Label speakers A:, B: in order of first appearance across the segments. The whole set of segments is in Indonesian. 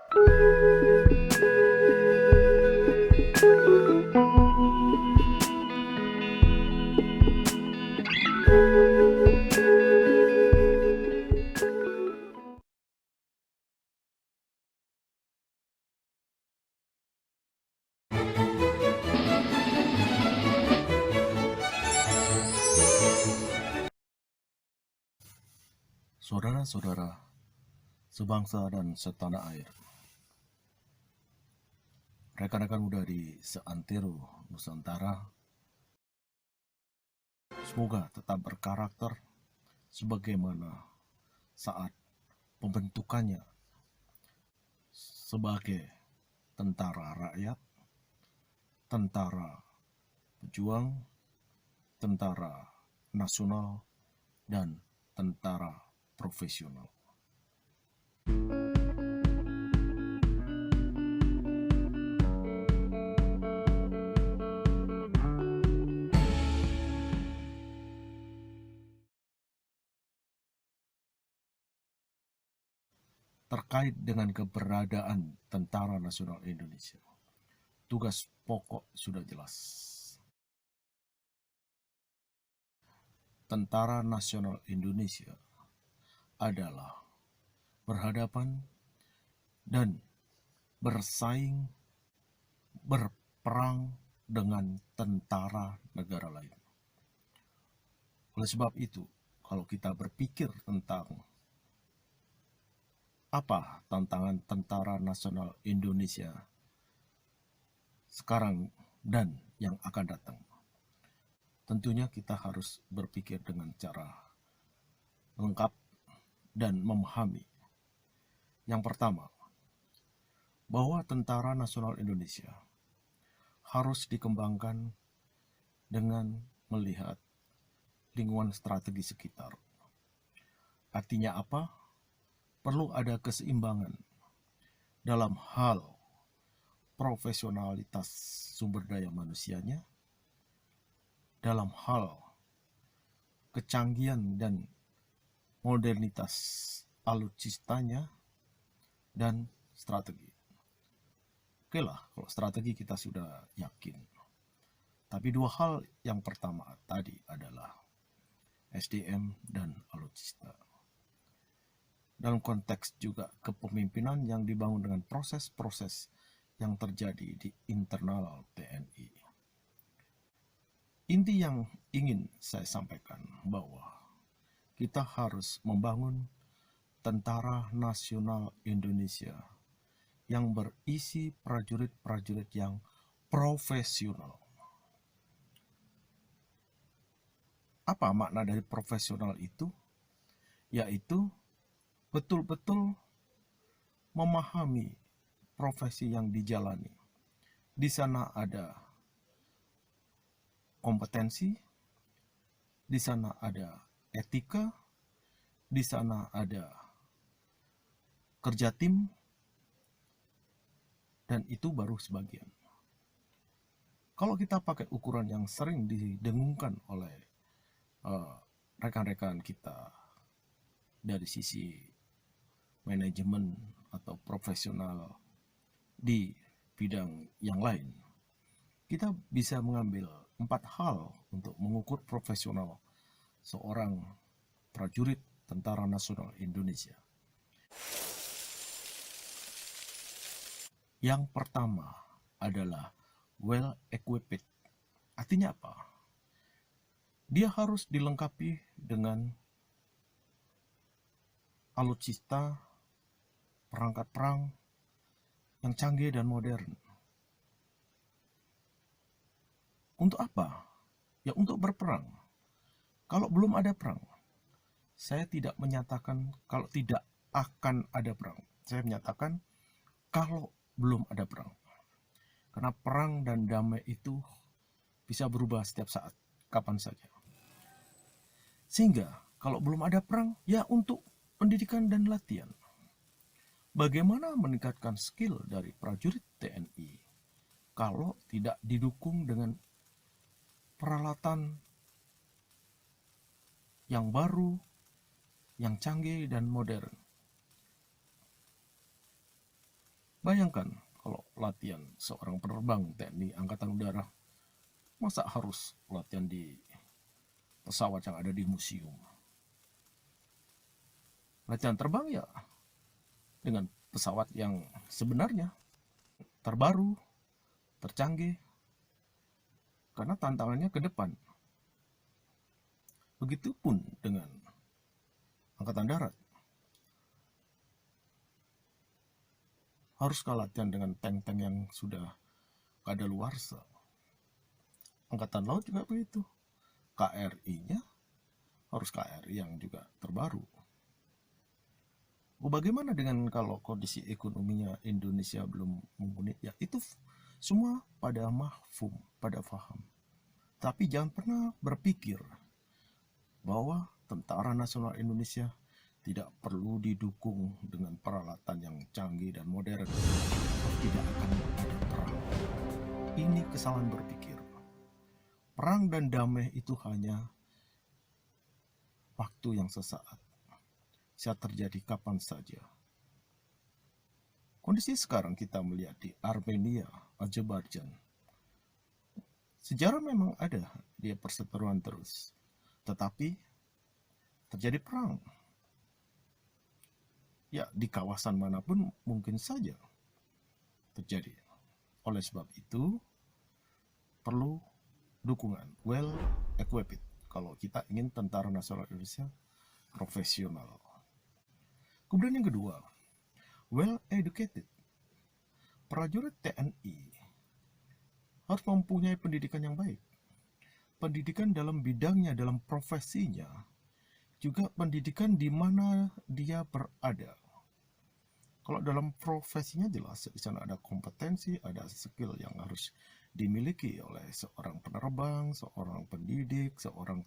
A: Saudara-saudara sebangsa dan setanah air, rekan-rekan muda di seantero Nusantara, semoga tetap berkarakter sebagaimana saat pembentukannya sebagai tentara rakyat, tentara pejuang, tentara nasional, dan tentara profesional. Terkait dengan keberadaan Tentara Nasional Indonesia, tugas pokok sudah jelas. Tentara Nasional Indonesia adalah berhadapan dan bersaing, berperang dengan tentara negara lain. Oleh sebab itu, kalau kita berpikir tentang apa tantangan Tentara Nasional Indonesia sekarang dan yang akan datang, tentunya kita harus berpikir dengan cara lengkap dan memahami. Yang pertama, bahwa Tentara Nasional Indonesia harus dikembangkan dengan melihat lingkungan strategi sekitar. Artinya apa? Perlu ada keseimbangan dalam hal profesionalitas sumber daya manusianya, dalam hal kecanggihan dan modernitas alutsistanya, dan strategi. Oke lah, kalau strategi kita sudah yakin. Tapi dua hal yang pertama tadi adalah SDM dan alutsista. Dalam konteks juga kepemimpinan yang dibangun dengan proses-proses yang terjadi di internal TNI. Inti yang ingin saya sampaikan bahwa kita harus membangun Tentara Nasional Indonesia yang berisi prajurit-prajurit yang profesional. Apa makna dari profesional itu? Yaitu betul-betul memahami profesi yang dijalani. Di sana ada kompetensi, di sana ada etika, di sana ada kerja tim, dan itu baru sebagian. Kalau kita pakai ukuran yang sering didengungkan oleh rekan-rekan kita dari sisi manajemen atau profesional di bidang yang lain, kita bisa mengambil 4 hal untuk mengukur profesional seorang prajurit Tentara Nasional Indonesia. Yang pertama adalah well equipped. Artinya apa? Dia harus dilengkapi dengan alutsista, perangkat perang yang canggih dan modern. Untuk apa? Ya untuk berperang. Kalau belum ada perang, saya tidak menyatakan kalau tidak akan ada perang. Saya menyatakan kalau belum ada perang. Karena perang dan damai itu bisa berubah setiap saat, kapan saja. Sehingga kalau belum ada perang, ya untuk pendidikan dan latihan. Bagaimana meningkatkan skill dari prajurit TNI kalau tidak didukung dengan peralatan yang baru, yang canggih dan modern? Bayangkan kalau latihan seorang penerbang TNI Angkatan Udara, masa harus latihan di pesawat yang ada di museum? Latihan terbang ya dengan pesawat yang sebenarnya terbaru, tercanggih, karena tantangannya ke depan. Begitupun dengan Angkatan Darat. Haruskah latihan dengan tank-tank yang sudah kadaluarsa? Angkatan Laut juga begitu. KRI-nya harus KRI yang juga terbaru. Bagaimana dengan kalau kondisi ekonominya Indonesia belum mumpuni? Ya itu semua pada mahfum, pada faham. Tapi jangan pernah berpikir bahwa Tentara Nasional Indonesia tidak perlu didukung dengan peralatan yang canggih dan modern. Tidak akan ada perang. Ini kesalahan berpikir. Perang dan damai itu hanya waktu yang sesaat. Bisa terjadi kapan saja. Kondisi sekarang kita melihat di Armenia, Azerbaijan. Sejarah memang ada, dia perseteruan terus. Tetapi terjadi perang. Ya, di kawasan manapun mungkin saja terjadi. Oleh sebab itu, perlu dukungan, well equipped. Kalau kita ingin Tentara Nasional Indonesia profesional. Kemudian yang kedua, well educated. Prajurit TNI harus mempunyai pendidikan yang baik. Pendidikan dalam bidangnya, dalam profesinya, juga pendidikan di mana dia berada. Kalau dalam profesinya jelas, di sana ada kompetensi, ada skill yang harus dimiliki oleh seorang penerbang, seorang pendidik, seorang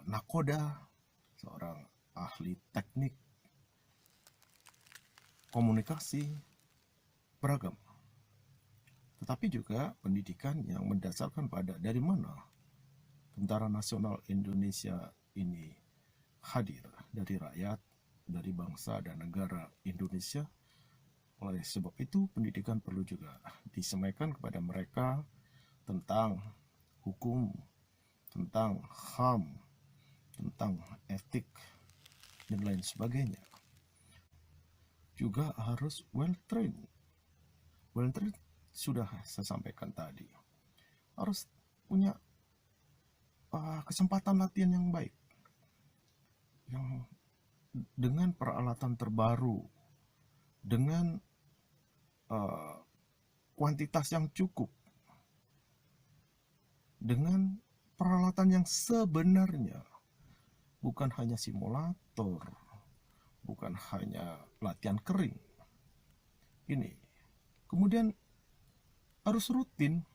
A: nakoda, seorang ahli teknik, komunikasi, beragam. Tetapi juga pendidikan yang mendasarkan pada dari mana Tentara Nasional Indonesia ini hadir, dari rakyat, dari bangsa dan negara Indonesia. Oleh sebab itu, pendidikan perlu juga disampaikan kepada mereka tentang hukum, tentang HAM, tentang etik, dan lain sebagainya. Juga harus well trained. Well trained sudah saya sampaikan tadi. Harus punya kesempatan latihan yang baik, yang dengan peralatan terbaru, dengan kuantitas yang cukup, dengan peralatan yang sebenarnya, bukan hanya simulator, bukan hanya latihan kering. Ini kemudian harus rutin.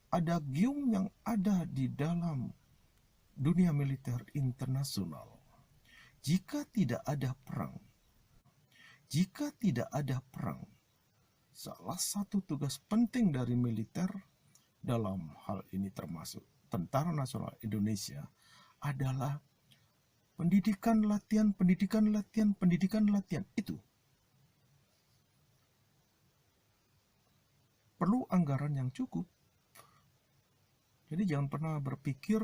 A: Ada giung yang ada di dalam dunia militer internasional. Jika tidak ada perang, salah satu tugas penting dari militer dalam hal ini termasuk Tentara Nasional Indonesia adalah pendidikan latihan. Itu perlu anggaran yang cukup. Jadi jangan pernah berpikir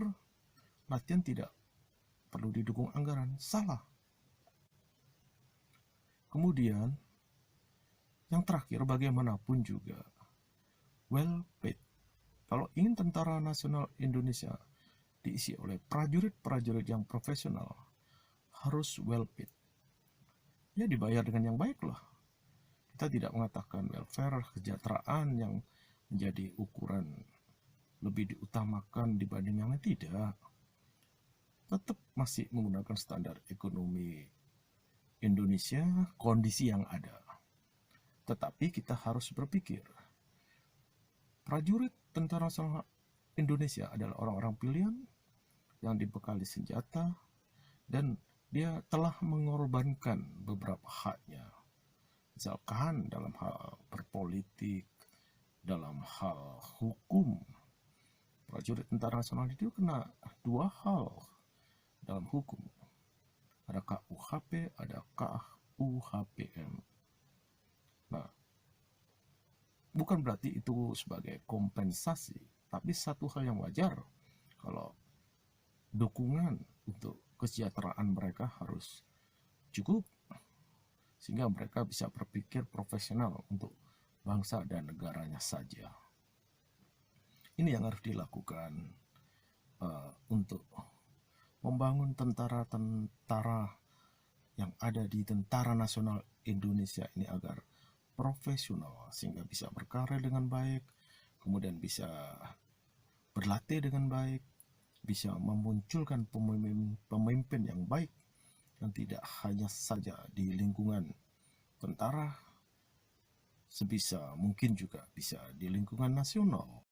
A: latihan tidak perlu didukung anggaran. Salah. Kemudian yang terakhir, bagaimanapun juga well paid. Kalau ingin Tentara Nasional Indonesia diisi oleh prajurit-prajurit yang profesional, harus well paid. Ya, dibayar dengan yang baik lah. Kita tidak mengatakan welfare, kesejahteraan yang menjadi ukuran lebih diutamakan dibanding yang lain, tidak. Tetap masih menggunakan standar ekonomi Indonesia, kondisi yang ada. Tetapi kita harus berpikir, prajurit Tentara Nasional Indonesia adalah orang-orang pilihan yang dibekali senjata, dan dia telah mengorbankan beberapa haknya. Misalkan dalam hal berpolitik, dalam hal hukum. Prajurit Tentara Nasional itu kena dua hal dalam hukum. Ada KUHP, ada KUHPM. bukan berarti itu sebagai kompensasi, tapi satu hal yang wajar kalau dukungan untuk kesejahteraan mereka harus cukup sehingga mereka bisa berpikir profesional untuk bangsa dan negaranya saja. Ini yang harus dilakukan untuk membangun tentara-tentara yang ada di Tentara Nasional Indonesia ini agar profesional sehingga bisa berkarya dengan baik, kemudian bisa berlatih dengan baik, bisa memunculkan pemimpin yang baik dan tidak hanya saja di lingkungan tentara, sebisa mungkin juga bisa di lingkungan nasional.